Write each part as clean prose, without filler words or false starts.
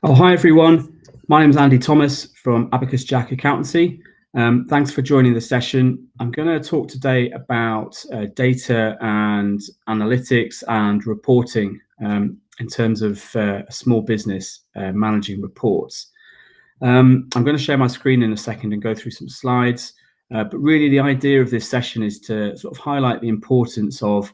Oh, hi everyone. My name is Andy Thomas from Abacus Jack Accountancy. Thanks for joining the session. I'm going to talk today about data and analytics and reporting in terms of a small business managing reports. I'm going to share my screen in a second and go through some slides. But really the idea of this session is to sort of highlight the importance of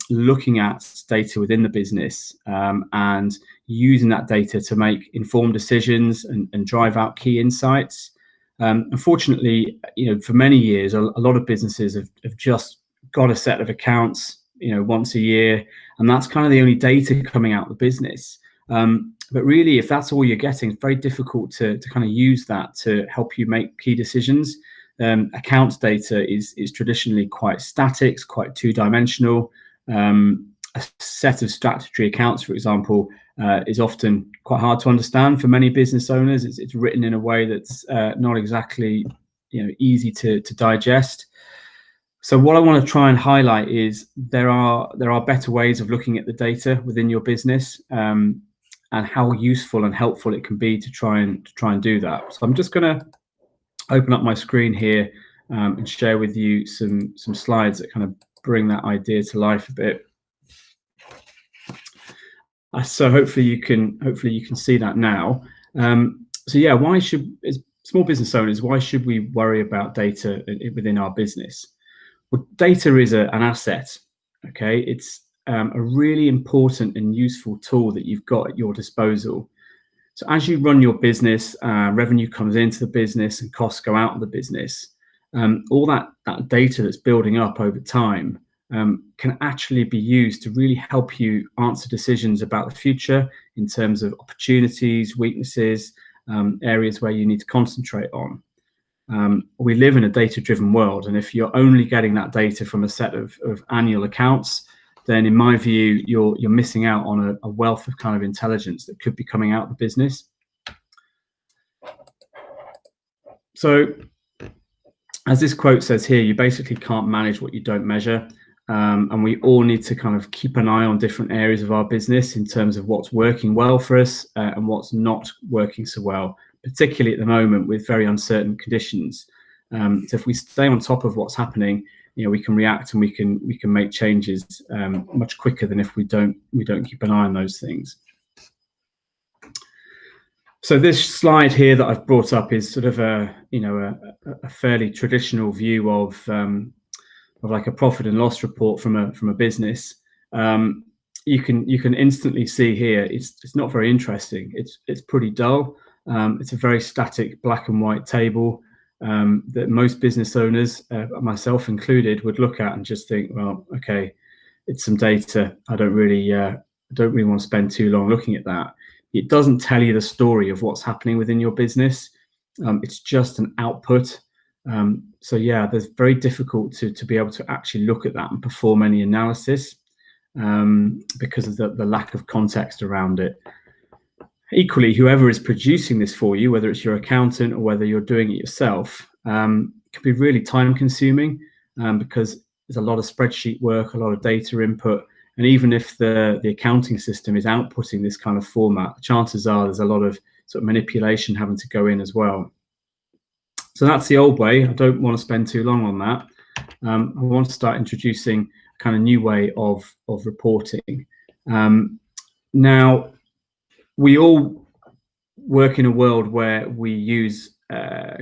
looking at data within the business and using that data to make informed decisions and drive out key insights. Unfortunately, for many years, a lot of businesses have just got a set of accounts, once a year, and that's kind of the only data coming out of the business. But really, if that's all you're getting, it's very difficult to kind of use that to help you make key decisions. Accounts data is traditionally quite static, it's quite two-dimensional. A set of statutory accounts, for example, is often quite hard to understand for many business owners. It's written in a way that's not exactly easy to digest. So what I want to try and highlight is there are better ways of looking at the data within your business and how useful and helpful it can be to try and do that. So I'm just going to open up my screen here and share with you some slides that kind of bring that idea to life a bit. So hopefully you can see that now. So yeah, as small business owners, why should we worry about data within our business? Well, data is an asset. Okay, it's a really important and useful tool that you've got at your disposal. So as you run your business, revenue comes into the business and costs go out of the business. All that data that's building up over time can actually be used to really help you answer decisions about the future in terms of opportunities, weaknesses, areas where you need to concentrate on. We live in a data-driven world, and if you're only getting that data from a set of annual accounts, then in my view, you're missing out on a wealth of kind of intelligence that could be coming out of the business. So, as this quote says here, you basically can't manage what you don't measure. And we all need to kind of keep an eye on different areas of our business in terms of what's working well for us and what's not working so well, particularly at the moment with very uncertain conditions. So if we stay on top of what's happening, we can react and we can make changes much quicker than if we don't keep an eye on those things. So this slide here that I've brought up is sort of a fairly traditional view of like a profit and loss report from a business. You can instantly see here it's not very interesting. It's pretty dull. It's a very static black and white table that most business owners, myself included, would look at and just think, well, okay, it's some data. I don't really want to spend too long looking at that. It doesn't tell you the story of what's happening within your business. It's just an output. So yeah, it's very difficult to be able to actually look at that and perform any analysis because of the lack of context around it. Equally, whoever is producing this for you, whether it's your accountant or whether you're doing it yourself, can be really time consuming because there's a lot of spreadsheet work, a lot of data input. And even if the accounting system is outputting this kind of format, chances are there's a lot of sort of manipulation having to go in as well. So that's the old way. I don't want to spend too long on that. I want to start introducing a kind of new way of reporting. Now, we all work in a world where we use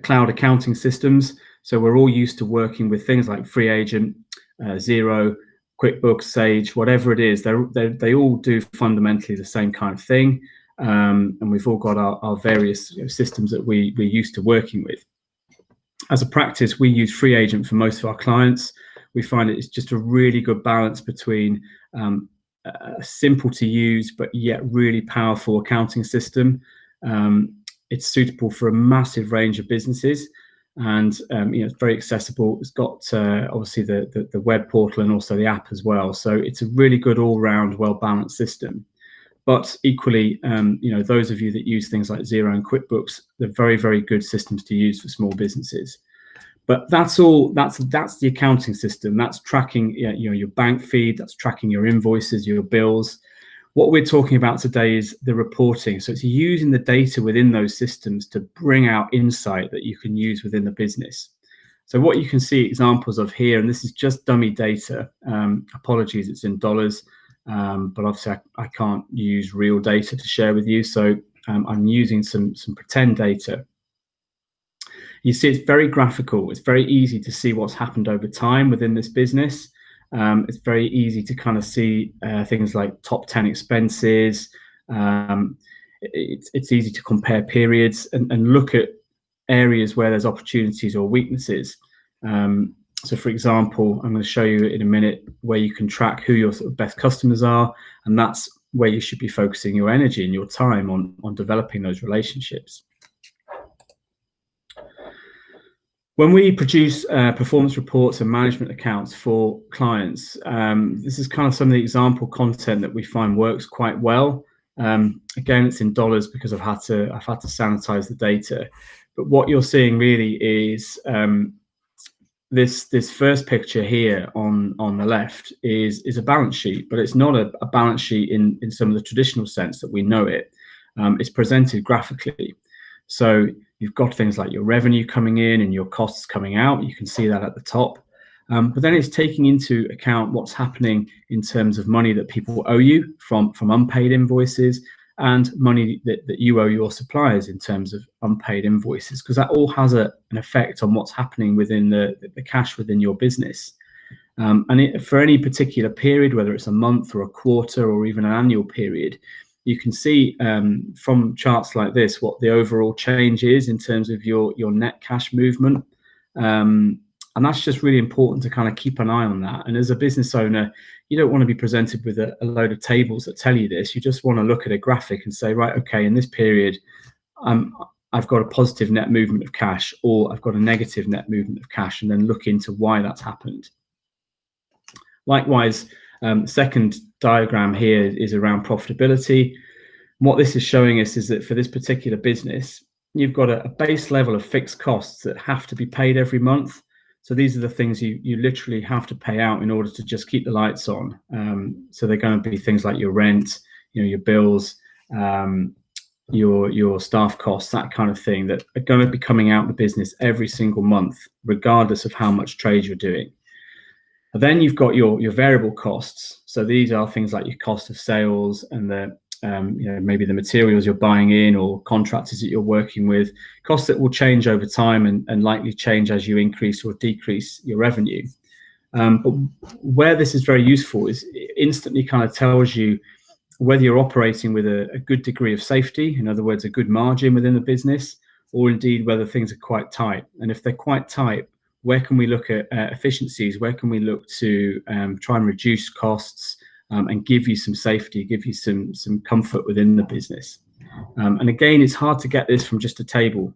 cloud accounting systems. So we're all used to working with things like Free Agent, Xero, QuickBooks, Sage, whatever it is. They all do fundamentally the same kind of thing. And we've all got our various systems that we're used to working with. As a practice, we use Free Agent for most of our clients. We find it's just a really good balance between a simple to use but yet really powerful accounting system. It's suitable for a massive range of businesses, and it's very accessible. It's got obviously the web portal and also the app as well. So it's a really good all-round, well-balanced system. But equally, those of you that use things like Xero and QuickBooks, they're very, very good systems to use for small businesses. But that's all. That's the accounting system. That's tracking your bank feed. That's tracking your invoices, your bills. What we're talking about today is the reporting. So it's using the data within those systems to bring out insight that you can use within the business. So what you can see examples of here, and this is just dummy data. Apologies, it's in dollars, but obviously I can't use real data to share with you. So I'm using some pretend data. You see, it's very graphical. It's very easy to see what's happened over time within this business. It's very easy to kind of see things like top 10 expenses. It's easy to compare periods and look at areas where there's opportunities or weaknesses. So for example, I'm going to show you in a minute where you can track who your sort of best customers are, and that's where you should be focusing your energy and your time on developing those relationships. When we produce performance reports and management accounts for clients, this is kind of some of the example content that we find works quite well. Again, it's in dollars because I've had to sanitize the data. But what you're seeing really is this first picture here on the left is a balance sheet, but it's not a balance sheet in some of the traditional sense that we know it. It's presented graphically. So you've got things like your revenue coming in and your costs coming out. You can see that at the top. But then it's taking into account what's happening in terms of money that people owe you from unpaid invoices and money that you owe your suppliers in terms of unpaid invoices, because that all has an effect on what's happening within the cash within your business. For any particular period, whether it's a month or a quarter or even an annual period, you can see from charts like this what the overall change is in terms of your net cash movement. And that's just really important to kind of keep an eye on that. And as a business owner, you don't want to be presented with a load of tables that tell you this. You just want to look at a graphic and say, right, okay, in this period, I've got a positive net movement of cash, or I've got a negative net movement of cash, and then look into why that's happened. Likewise, second diagram here is around profitability. What this is showing us is that for this particular business, you've got a base level of fixed costs that have to be paid every month. So these are the things you literally have to pay out in order to just keep the lights on. So they're going to be things like your rent, your bills, your staff costs, that kind of thing, that are going to be coming out of the business every single month, regardless of how much trade you're doing. And then you've got your variable costs. So these are things like your cost of sales and maybe the materials you're buying in or contractors that you're working with, costs that will change over time and likely change as you increase or decrease your revenue. But where this is very useful is it instantly kind of tells you whether you're operating with a good degree of safety, in other words, a good margin within the business, or indeed whether things are quite tight. And if they're quite tight, where can we look at efficiencies? Where can we look to try and reduce costs and give you some safety, give you some comfort within the business? And again, it's hard to get this from just a table.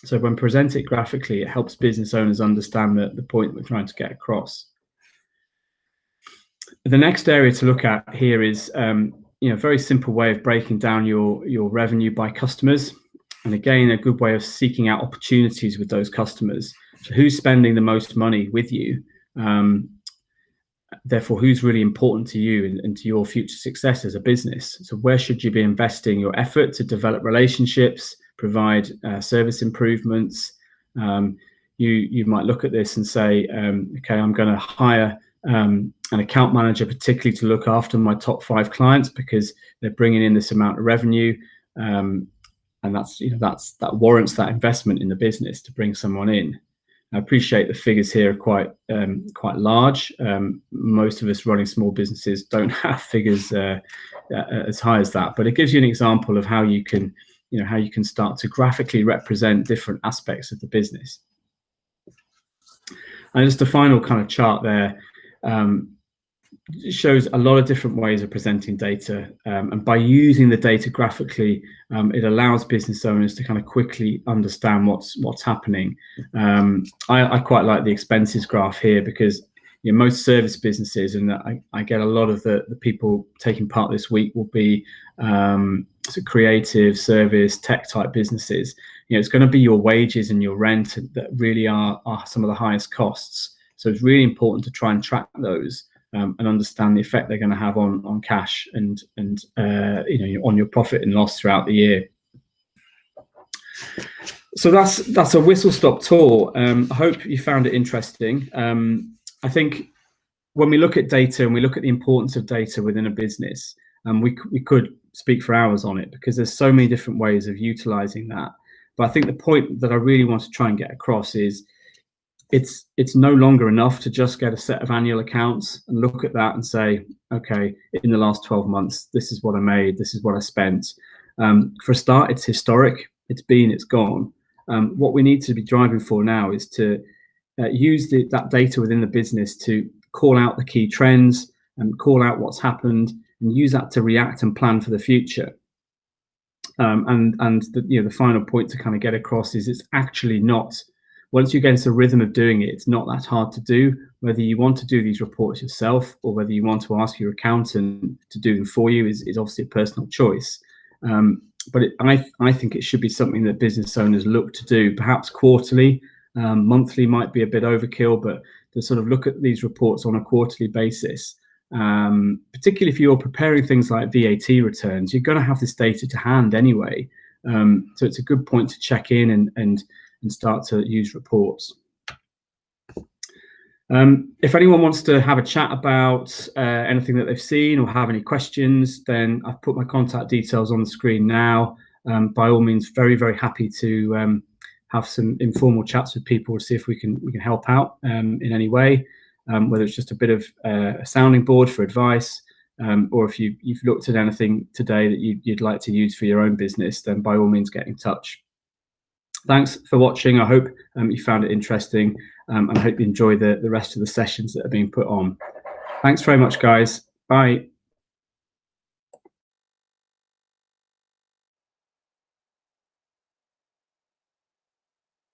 So when presented graphically, it helps business owners understand the point we're trying to get across. The next area to look at here is a very simple way of breaking down your revenue by customers. And again, a good way of seeking out opportunities with those customers. So who's spending the most money with you? Therefore, who's really important to you and to your future success as a business? So where should you be investing your effort to develop relationships, provide service improvements? You might look at this and say, okay, I'm going to hire an account manager particularly to look after my top 5 clients because they're bringing in this amount of revenue. And that warrants that investment in the business to bring someone in. I appreciate the figures here are quite large. Most of us running small businesses don't have figures as high as that, but it gives you an example of how you can start to graphically represent different aspects of the business. And just a final kind of chart there. It shows a lot of different ways of presenting data, and by using the data graphically, it allows business owners to kind of quickly understand what's happening. I quite like the expenses graph here because most service businesses, and I get a lot of the people taking part this week will be creative, service, tech type businesses. It's going to be your wages and your rent that really are some of the highest costs. So it's really important to try and track those. and understand the effect they're going to have on cash and on your profit and loss throughout the year. So that's a whistle-stop tour. I hope you found it interesting. I think when we look at data and we look at the importance of data within a business, we could speak for hours on it because there's so many different ways of utilizing that. But I think the point that I really want to try and get across is it's no longer enough to just get a set of annual accounts and look at that and say, okay, in the last 12 months, this is what I made, this is what I spent. For a start, it's historic, it's gone. What we need to be driving for now is to use that data within the business to call out the key trends and call out what's happened and use that to react and plan for the future. And the final point to kind of get across is it's actually not, once you get into the rhythm of doing it, it's not that hard to do. Whether you want to do these reports yourself or whether you want to ask your accountant to do them for you is obviously a personal choice. But I think it should be something that business owners look to do, perhaps quarterly. Monthly might be a bit overkill, but to sort of look at these reports on a quarterly basis, particularly if you're preparing things like VAT returns, you're going to have this data to hand anyway. So it's a good point to check in and start to use reports. If anyone wants to have a chat about anything that they've seen or have any questions, then I've put my contact details on the screen now. By all means, very, very happy to have some informal chats with people to see if we can help out in any way, whether it's just a bit of a sounding board for advice, or if you've looked at anything today that you'd like to use for your own business, then by all means get in touch. Thanks for watching. I hope you found it interesting, and I hope you enjoy the rest of the sessions that are being put on. Thanks very much, guys. Bye.